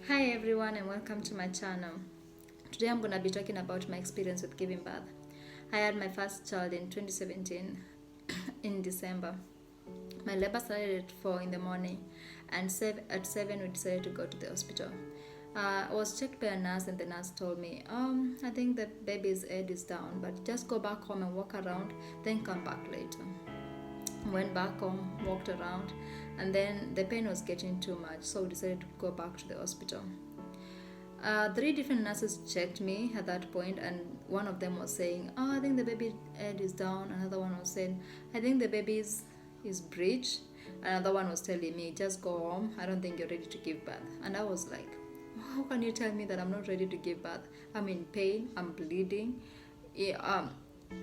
Hi everyone and welcome to my channel. Today I'm going to be talking about my experience with giving birth. I had my first child in 2017 in December. My labor started at 4 in the morning and at 7 we decided to go to the hospital. I was checked by a nurse and the nurse told me, I think the baby's head is down, but just go back home and walk around, then come back later. Went back home, walked around, and then the pain was getting too much, so we decided to go back to the hospital. 3 different nurses checked me at that point, and one of them was saying, I think the baby head is down. Another one was saying, I think the baby is breech. Another one was telling me, just go home, I don't think you're ready to give birth. And I was like, how can you tell me that I'm not ready to give birth? I'm in pain, I'm bleeding. I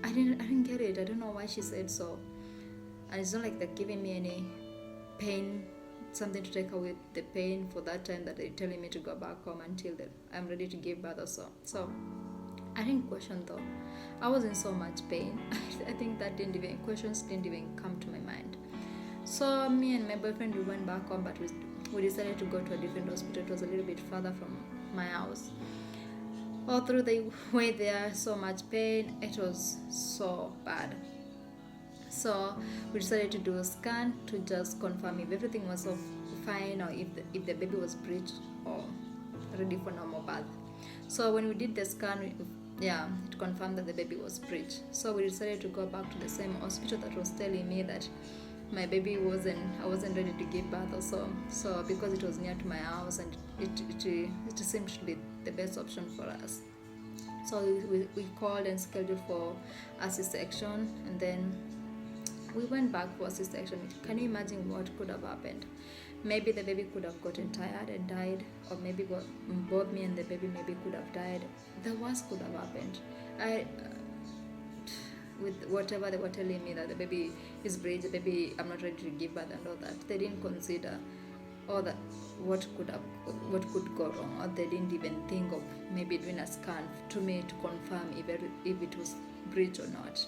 didn't get it. I don't know why she said so. And it's not like they're giving me any pain, something to take away the pain for that time that they're telling me to go back home until I'm ready to give birth or so. So I didn't question though. I was in so much pain. I think that questions didn't even come to my mind. So me and my boyfriend, we went back home, but we decided to go to a different hospital. It was a little bit further from my house. All through the way there, so much pain. It was so bad. So we decided to do a scan to just confirm if everything was fine, or if the baby was breech or ready for normal birth. So when we did the scan, it confirmed that the baby was breech. So we decided to go back to the same hospital that was telling me that my baby I wasn't ready to give birth or so. So because it was near to my house and it seemed to be the best option for us. So we called and scheduled for a C-section, and then we went back for a C-section. Can you imagine what could have happened? Maybe the baby could have gotten tired and died, or maybe both me and the baby maybe could have died. The worst could have happened. With whatever they were telling me that the baby is breech, the baby I'm not ready to give birth and all that, they didn't consider all that what could go wrong, or they didn't even think of maybe doing a scan to me to confirm if it was breech or not.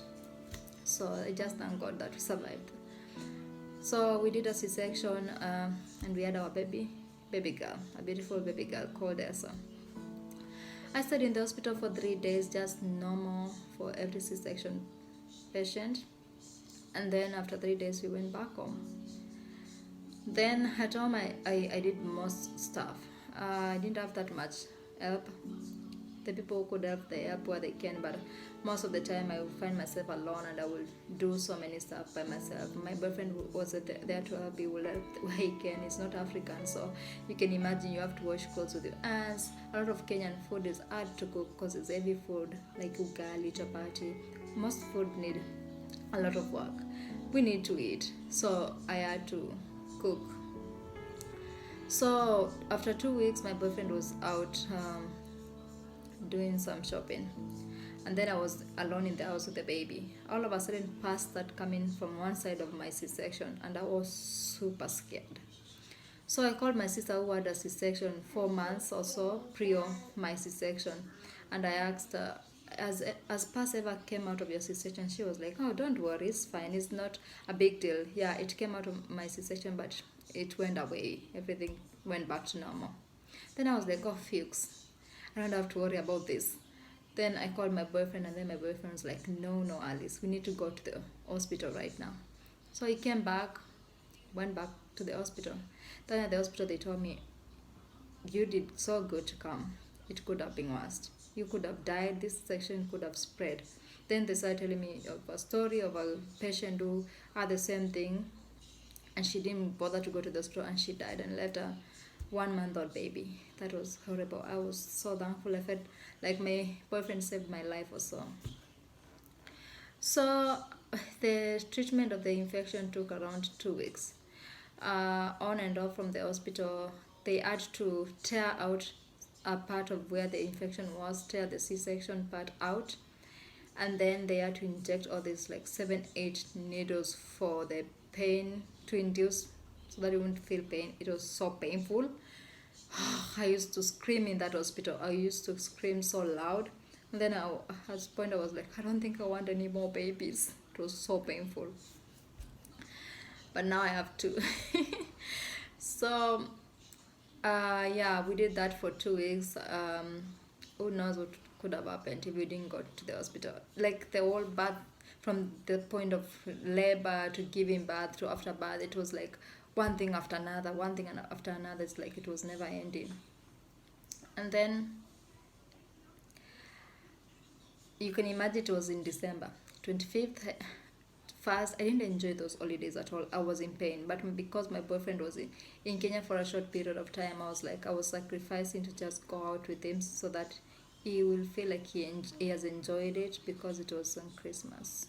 So I just thank God that we survived. So we did a C-section, and we had our baby girl, a beautiful baby girl called Elsa. I stayed in the hospital for 3 days, just normal for every C-section patient. And then after 3 days, we went back home. Then at home, I did most stuff. I didn't have that much help. The people could help, they help where they can, but most of the time I would find myself alone and I would do so many stuff by myself. My boyfriend was there to help. He will help where he can. He's not African, so you can imagine you have to wash clothes with your hands. A lot of Kenyan food is hard to cook because it's heavy food, like ugali, chapati. Most food need a lot of work. We need to eat, so I had to cook. So after 2 weeks, my boyfriend was out doing some shopping, and then I was alone in the house with the baby. All of a sudden, pus started coming from one side of my C-section, and I was super scared. So I called my sister who had a C-section 4 months or so prior my C-section, and I asked her, as pus ever came out of your C-section? She was like, oh, don't worry, it's fine, it's not a big deal. Yeah, it came out of my C-section, but it went away, everything went back to normal. Then I was like, oh, fuchs, I don't have to worry about this. Then I called my boyfriend, and then my boyfriend was like, no, Alice, we need to go to the hospital right now. So he came back, went back to the hospital. Then at the hospital, they told me, you did so good to come. It could have been worse. You could have died. This section could have spread. Then they started telling me of a story of a patient who had the same thing, and she didn't bother to go to the hospital, and she died and left a 1-month-old baby. That was horrible. I was so thankful. I felt like my boyfriend saved my life or so. So the treatment of the infection took around 2 weeks. On and off from the hospital, they had to tear out a part of where the infection was, tear the C-section part out, and then they had to inject all these like 7-8 needles for the pain to induce, so that you wouldn't feel pain. It was so painful. I used to scream in that hospital. I used to scream so loud. And then at this point I was like, I don't think I want any more babies. It was so painful. But now I have to. So Yeah, we did that for 2 weeks. Who knows what could have happened if we didn't go to the hospital? Like the whole birth, from the point of labor to giving birth to after birth, it was like one thing after another, one thing after another. It's like it was never ending. And then you can imagine it was in December 25th. First, I didn't enjoy those holidays at all. I was in pain, but because my boyfriend was in Kenya for a short period of time, I was like, I was sacrificing to just go out with him so that he will feel like he has enjoyed it because it was on Christmas.